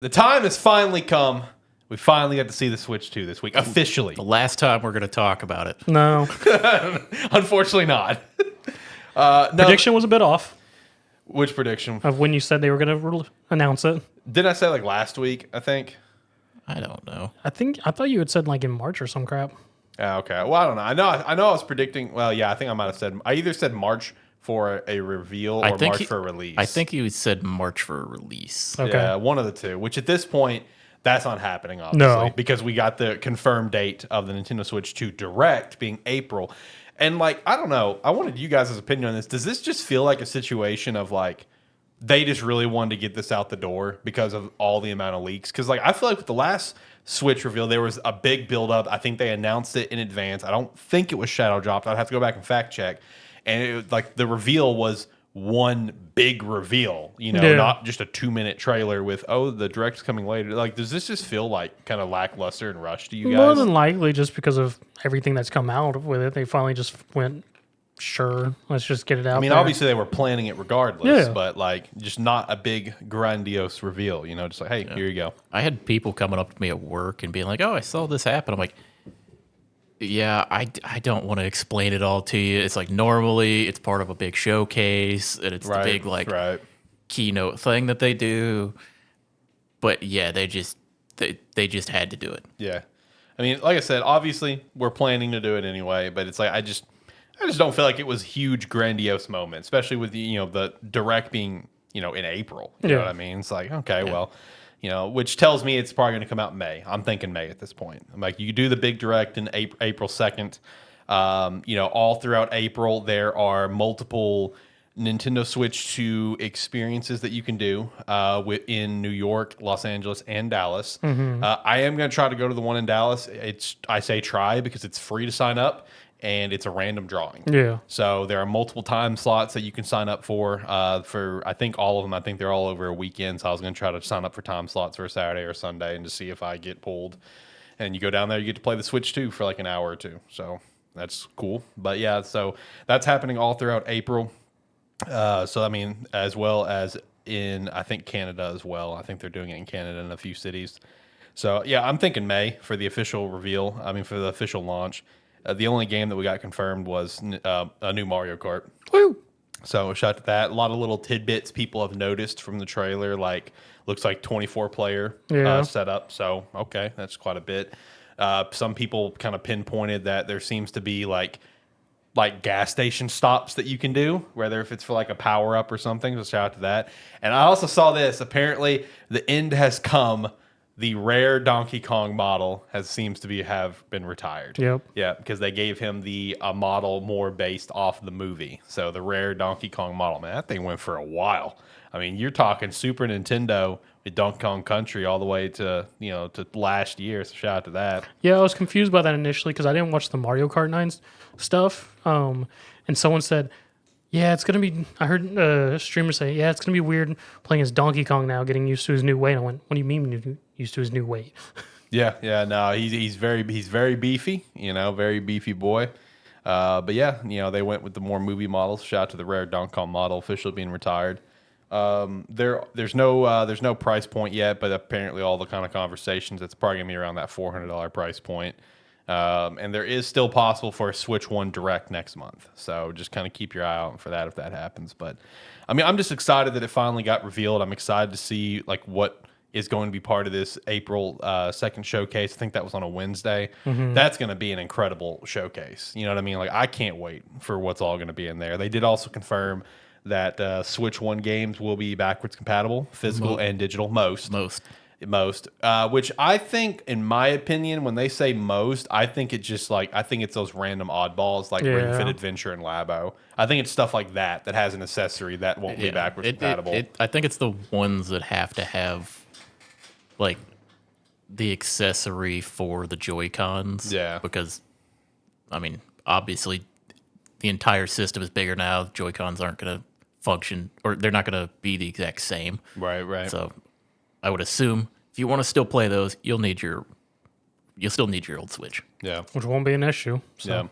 The time has finally come. We finally got to see the Switch 2 this week, officially. The last time we're going to talk about it. No. Unfortunately not. Prediction was a bit off Which prediction? of when you said they were going to announce it. Didn't I say like last week, I think? I don't know. I thought you had said like in March or some crap. Okay. Well, I don't know. I know I was predicting. Well, yeah, I think I might have said. I either said March for a reveal or March for a release. I think you said March for a release. Okay. Yeah, one of the two. Which at this point, that's not happening, obviously. No. Because we got the confirmed date of the Nintendo Switch 2 Direct being April. And like, I don't know. I wanted you guys' opinion on this. Does this just feel like a situation of like, they just really wanted to get this out the door because of all the amount of leaks? Because like, I feel like with the last Switch reveal, there was a big buildup. I think they announced it in advance. I don't think it was shadow dropped. I'd have to go back and fact check. And it, like the reveal was one big reveal, you know, not just a 2-minute trailer with, oh, the Direct's coming later. Like, does this just feel like kind of lackluster and rushed to you guys? More than likely, just because of everything that's come out with it, they finally just went, sure, let's just get it out. I mean, there. obviously they were planning it regardless, Yeah. but like just not a big grandiose reveal, you know, just like, hey, here you go. I had people coming up to me at work and being like, oh, I saw this happen. I'm like, yeah, I don't want to explain it all to you. It's like normally it's part of a big showcase and it's the big like keynote thing that they do. But yeah, they just had to do it. Yeah. I mean, like I said, obviously we're planning to do it anyway, but it's like I just don't feel like it was huge grandiose moment, especially with the, you know, the Direct being, you know, in April. You know what I mean? It's like, okay, well, you know, which tells me it's probably going to come out in May. I'm thinking May at this point. I'm like, you do the big Direct in April 2nd. You know, all throughout April, there are multiple Nintendo Switch 2 experiences that you can do in New York, Los Angeles, and Dallas. I am going to try to go to the one in Dallas. I say try because it's free to sign up. And it's a random drawing. Yeah. So there are multiple time slots that you can sign up for I think all of them. I think they're all over a weekend. So I was going to try to sign up for time slots for a Saturday or Sunday and to see if I get pulled. And you go down there, you get to play the Switch 2 for like an hour or two. So that's cool. But yeah, so that's happening all throughout April. So I mean, as well as in, I think Canada as well. I think they're doing it in Canada in a few cities. So yeah, I'm thinking May for the official reveal. I mean, for the official launch. The only game that we got confirmed was a new Mario Kart. Woo! So shout out to that. A lot of little tidbits people have noticed from the trailer, like looks like 24-player setup. So okay, that's quite a bit. Some people kind of pinpointed that there seems to be like gas station stops that you can do, whether if it's for like a power up or something. So shout out to that. And I also saw this. Apparently, the end has come. The rare Donkey Kong model seems to have been retired. Yep. Yeah, because they gave him the model more based off the movie. So the rare Donkey Kong model, man, that thing went for a while. I mean, you're talking Super Nintendo with Donkey Kong Country all the way to to last year. So shout out to that. Yeah, I was confused by that initially because I didn't watch the Mario Kart 9 stuff. And someone said, yeah, it's going to be, I heard a streamer say, yeah, it's going to be weird playing as Donkey Kong now, getting used to his new weight. I went, what do you mean used to his new weight? Yeah, no, he's very beefy, very beefy boy. But yeah, they went with the more movie models. Shout out to the rare Donkey Kong model officially being retired. There's no price point yet, but apparently all the kind of conversations, it's probably gonna be around that $400 price point. And there is still possible for a Switch 1 Direct next month. So just kind of keep your eye out for that if that happens. But I mean, I'm just excited that it finally got revealed. I'm excited to see like what is going to be part of this April 2nd showcase. I think that was on a Wednesday. That's going to be an incredible showcase. You know what I mean? Like, I can't wait for what's all going to be in there. They did also confirm that Switch 1 games will be backwards compatible, physical and digital, most. Which I think, in my opinion, when they say most, I think it's just like, I think it's those random oddballs like Ring Fit Adventure and Labo. I think it's stuff like that has an accessory that won't be backwards compatible. I think it's the ones that have to have like the accessory for the Joy-Cons. Yeah. Because, I mean, obviously the entire system is bigger now. Joy-Cons aren't going to function, or they're not going to be the exact same. Right. So I would assume if you want to still play those, you'll still need your old Switch. Yeah. Which won't be an issue. So. Yeah.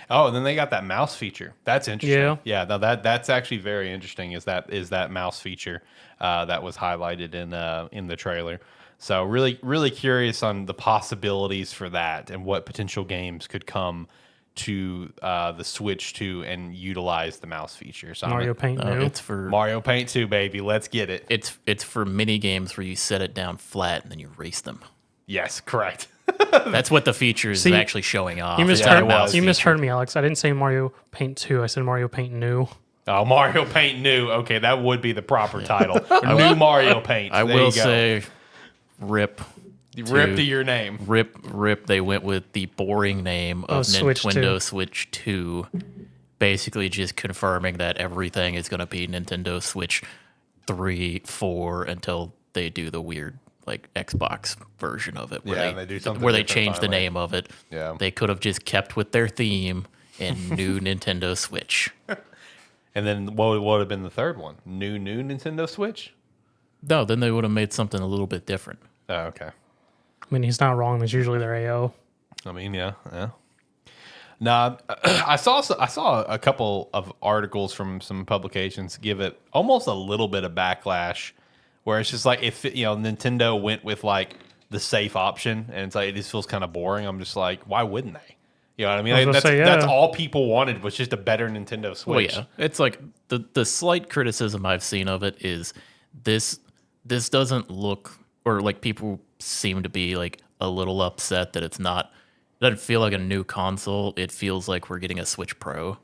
Oh, and then they got that mouse feature. That's interesting. Yeah. Yeah. No, that's actually very interesting. Is that mouse feature that was highlighted in the trailer? So really curious on the possibilities for that and what potential games could come to the Switch 2 and utilize the mouse feature. So Mario Paint new. It's for Mario Paint 2, baby. Let's get it. it's for mini games where you set it down flat and then you race them. Yes, correct. That's what the feature is See, actually showing off. You It's misheard, not a mouse you feature. misheard me, Alex. I didn't say Mario Paint 2. I said Mario Paint new. Oh, Mario Paint new. Okay, that would be the proper title. New Mario Paint. I There will you go. say, rip. Rip to your name. Rip. They went with the boring name of Switch Nintendo 2. Switch 2, basically just confirming that everything is going to be Nintendo Switch 3, 4 until they do the weird like Xbox version of it, where they do something where they different change the finally. name of it. Yeah. They could have just kept with their theme and new Nintendo Switch. And then what would have been the third one? New Nintendo Switch? No, then they would have made something a little bit different. Oh, okay. I mean, he's not wrong. That's usually their AO. I mean, yeah. Nah, I saw a couple of articles from some publications give it almost a little bit of backlash, where it's just like if Nintendo went with like the safe option, and it's like it just feels kind of boring. I'm just like, why wouldn't they? You know what I mean? I was Like, gonna say, that's yeah. all people wanted was just a better Nintendo Switch. Well, yeah, it's like the slight criticism I've seen of it is this doesn't look, or like people seem to be like a little upset that it doesn't feel like a new console. It feels like we're getting a Switch Pro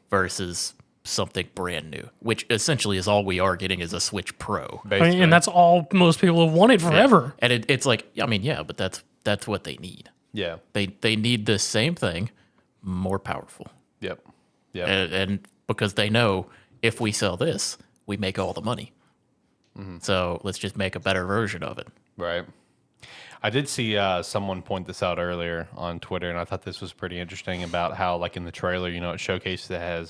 versus something brand new, which essentially is all we are getting is a Switch Pro. Basically. And that's all most people have wanted forever. And it's like, I mean, yeah, but that's what they need. yeah. They need the same thing, more powerful. Yep. And because they know if we sell this, we make all the money. So let's just make a better version of it. Right. I did see someone point this out earlier on Twitter, and I thought this was pretty interesting about how, like in the trailer, it showcased that it has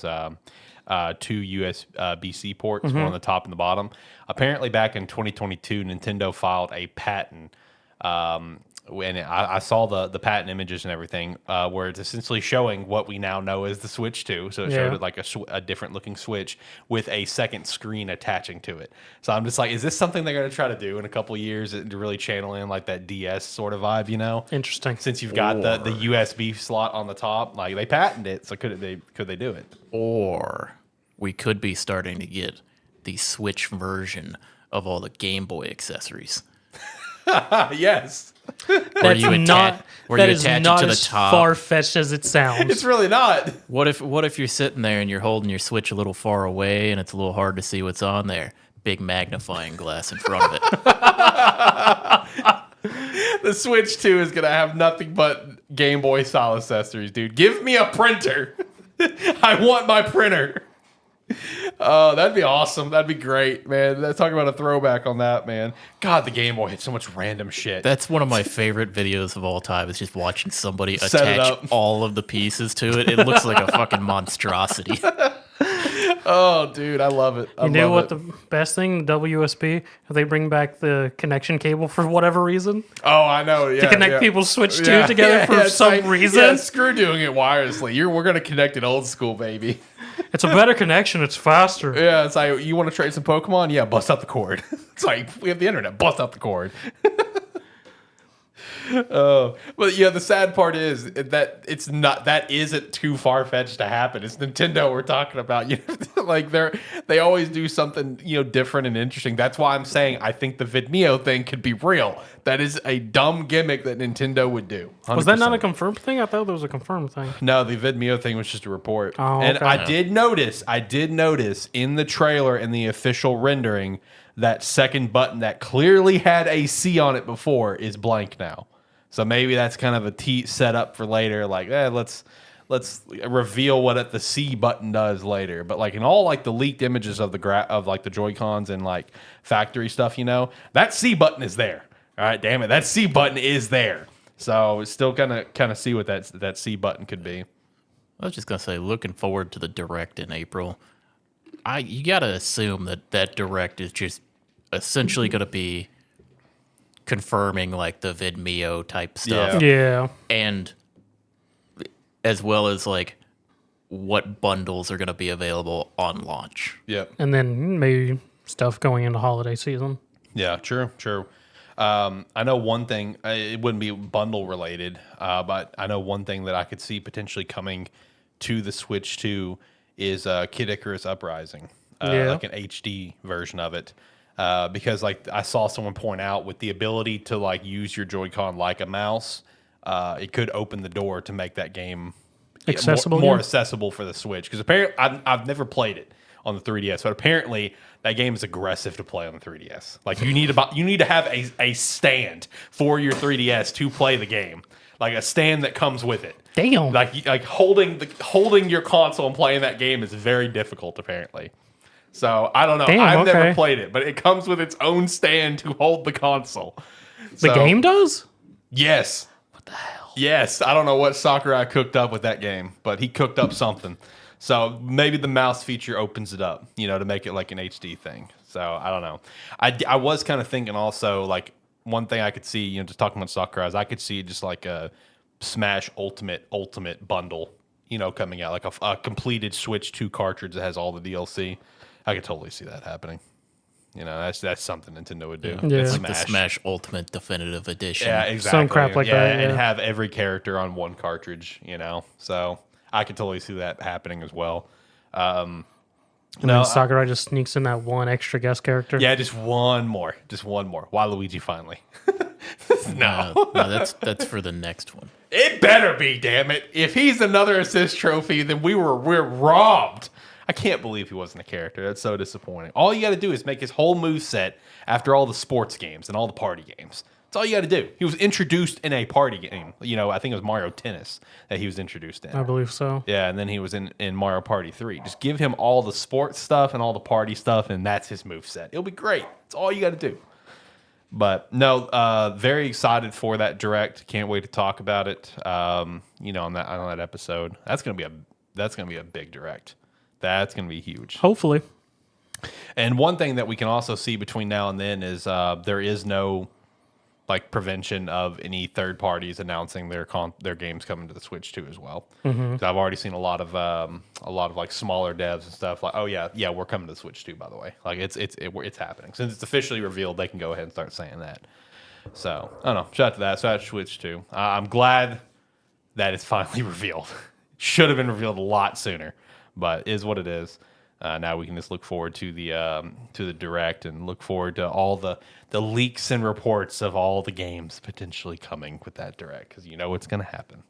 two USB-C ports, one on the top and the bottom. Apparently, back in 2022, Nintendo filed a patent. And I saw the patent images and everything, where it's essentially showing what we now know as the Switch 2. So it showed it like a different looking Switch with a second screen attaching to it. So I'm just like, is this something they're going to try to do in a couple of years to really channel in like that DS sort of vibe, Interesting. Since you've got the USB slot on the top, like they patented it, so could they do it? Or we could be starting to get the Switch version of all the Game Boy accessories. Yes. Where you attach it to the as top. far-fetched as it sounds. It's really not. What if you're sitting there and you're holding your Switch a little far away and it's a little hard to see what's on there? Big magnifying glass in front of it. The Switch 2 is going to have nothing but Game Boy style accessories, dude. Give me a printer. I want my printer. Oh, that'd be awesome. That'd be great, man. Talking about a throwback on that, man. God, the Game Boy had so much random shit. That's one of my favorite videos of all time. Is just watching somebody Set it attach up. all of the pieces to it. It looks like a fucking monstrosity. Oh, dude, I love it. You know what the best thing? WSB. If they bring back the connection cable for whatever reason Oh, I know. Yeah, to connect people's Switch 2 together for it's some like, reason. Yeah, screw doing it wirelessly. We're gonna connect it old school, baby. It's a better connection. It's faster. Yeah, it's like you want to trade some Pokemon? Yeah, bust out the cord. It's like we have the internet. Bust out the cord. But yeah, the sad part is that it's not. That isn't too far fetched to happen. It's Nintendo we're talking about. Like they always do something different and interesting. That's why I'm saying I think the Vidmeo thing could be real. That is a dumb gimmick that Nintendo would do. 100%. Was that not a confirmed thing? I thought there was a confirmed thing. No, the Vidmeo thing was just a report. Oh, And okay. I did notice in the trailer and the official rendering that second button that clearly had a C on it before is blank now. So maybe that's kind of a setup for later. Like, let's reveal what the C button does later. But like in all like the leaked images of like the Joy-Cons and like factory stuff, that C button is there. All right, damn it, that C button is there. So it's still kind of see what that C button could be. I was just gonna say, looking forward to the Direct in April. You gotta assume that Direct is just essentially gonna be confirming like the Vidmeo type stuff. Yeah. And as well as like what bundles are going to be available on launch. Yep. And then maybe stuff going into holiday season. Yeah, true. I know one thing, it wouldn't be bundle related, but I know one thing that I could see potentially coming to the Switch 2 is Kid Icarus Uprising, like an HD version of it. Because like I saw someone point out with the ability to like use your Joy-Con like a mouse, it could open the door to make that game Accessible, more yeah. accessible for the Switch. Because apparently I've never played it on the 3DS, but apparently that game is aggressive to play on the 3DS. Like you need to have a stand for your 3DS to play the game, like a stand that comes with it. Damn. Like holding your console and playing that game is very difficult apparently. So I don't know. Damn, I've never okay. played it, but it comes with its own stand to hold the console. The game does? Yes. What the hell? Yes. I don't know what Sakurai cooked up with that game, but he cooked up something. So maybe the mouse feature opens it up, to make it like an HD thing. So I don't know. I was kind of thinking also like one thing I could see, just talking about Sakurai, is I could see just like a Smash Ultimate bundle, coming out, like a completed Switch 2 cartridge that has all the DLC. I could totally see that happening. That's something Nintendo would do. Yeah. It's Like the Smash Ultimate Definitive Edition. Yeah, exactly. Some crap like that, and yeah. have every character on one cartridge. So I could totally see that happening as well. And then Sakurai just sneaks in that one extra guest character. Yeah, just one more. Waluigi finally. No, that's for the next one. It better be, damn it. If he's another assist trophy, then we're robbed. I can't believe he wasn't a character. That's so disappointing. All you got to do is make his whole move set after all the sports games and all the party games. That's all you got to do. He was introduced in a party game. I think it was Mario Tennis that he was introduced in. I believe so. Yeah, and then he was in Mario Party 3. Just give him all the sports stuff and all the party stuff, and that's his move set. It'll be great. That's all you got to do. But no, very excited for that direct. Can't wait to talk about it. On that episode. That's gonna be a big direct. That's gonna be huge. Hopefully. And one thing that we can also see between now and then is there is no like prevention of any third parties announcing their games coming to the Switch 2 as well. Mm-hmm. I've already seen a lot of like smaller devs and stuff like, oh yeah, we're coming to the Switch 2, by the way. Like it's happening. Since it's officially revealed, they can go ahead and start saying that. So I don't know. Shout out to that. Shout out to Switch 2. I'm glad that it's finally revealed. Should have been revealed a lot sooner, but is what it is. Now we can just look forward to the direct and look forward to all the leaks and reports of all the games potentially coming with that direct, because what's going to happen.